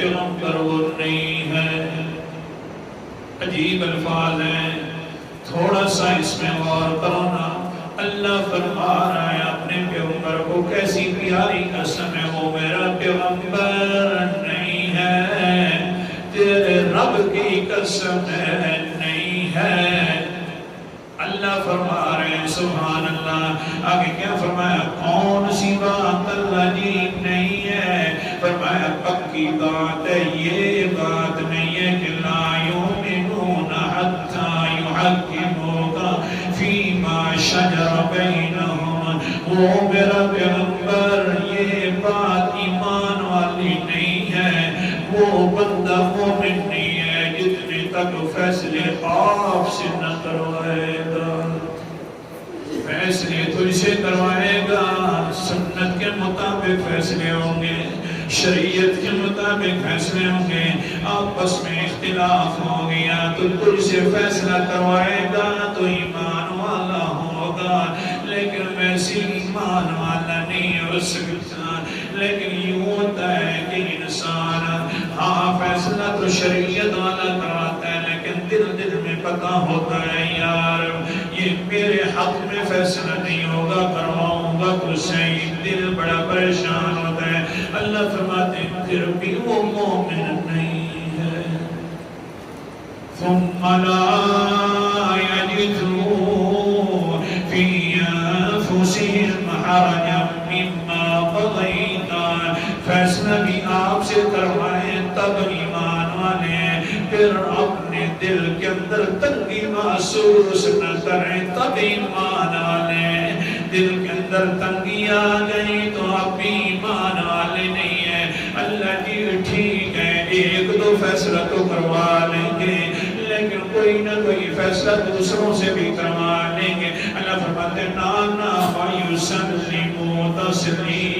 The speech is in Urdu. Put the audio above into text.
پیغمبر وہ نہیں ہے۔ عجیب الفاظ ہیں، تھوڑا سا اس میں غور کرو نا۔ اللہ فرما رہا ہے اپنے پیغمبر کو، کیسی پیاری قسم ہے، وہ میرا پیغمبر نہیں ہے، تیرے رب کی قسم ہے نہیں ہے۔ اللہ فرما رہے ہیں سبحان اللہ۔ آگے کیا فرمایا؟ کون سی بات اللہ عجیب نہیں ہے؟ فرمایا پکی بات ہے، یہ بات نہیں ہے کہ لا یؤمنون حتی یحکموک فیما شجر بینہم۔ وہ میرا پیغمبر، یہ بات ایمان والی نہیں ہے، وہ بندہ مومن نہیں ہے جتنے تک فیصلے آپ سے نہ کروائے گا۔ فیصلے تجھ سے کروائے گا، سنت کے مطابق فیصلے ہوں گے، شریعت کے مطابق فیصلے ہوں گے۔ آپس میں اختلاف ہو گیا تو تجھ سے فیصلہ کروائے گا تو ایمان والا ہوگا، لیکن ویسی ایمان والا نہیں ہو سکتا۔ لیکن یہ ہوتا ہے کہ انسان ہاں فیصلہ تو شریعت والا کرواتا ہے، لیکن دل میں پتہ ہوتا ہے یار یہ میرے حق میں فیصلہ نہیں ہوگا، کرواؤں گا تو صحیح، دل بڑا پریشان ہوتا ہے۔ اللہ فرماتے ہیں پھر بھی وہ مومن نہیں ہے۔ ثم لا يجدوا في أنفسهم حرجا مما قضيت۔ فیصلہ بھی آپ سے کروائیں تب ایمان والے، پھر اپنے دل کے اندر تنگی محسوس نہ کریں تب ایمان والے۔ دل کے اندر تنگی آ گئی تو اب بھی ایمان والے نہیں ہیں۔ اللہ جی ٹھیک ہے ایک دو فیصلہ تو کروا لیں گے، لیکن کوئی نہ کوئی فیصلہ دوسروں سے بھی کروا لیں گے۔ اللہ فرماتے ہیں نانا وَيُسَلِّمُوا تَسْلِيمًا۔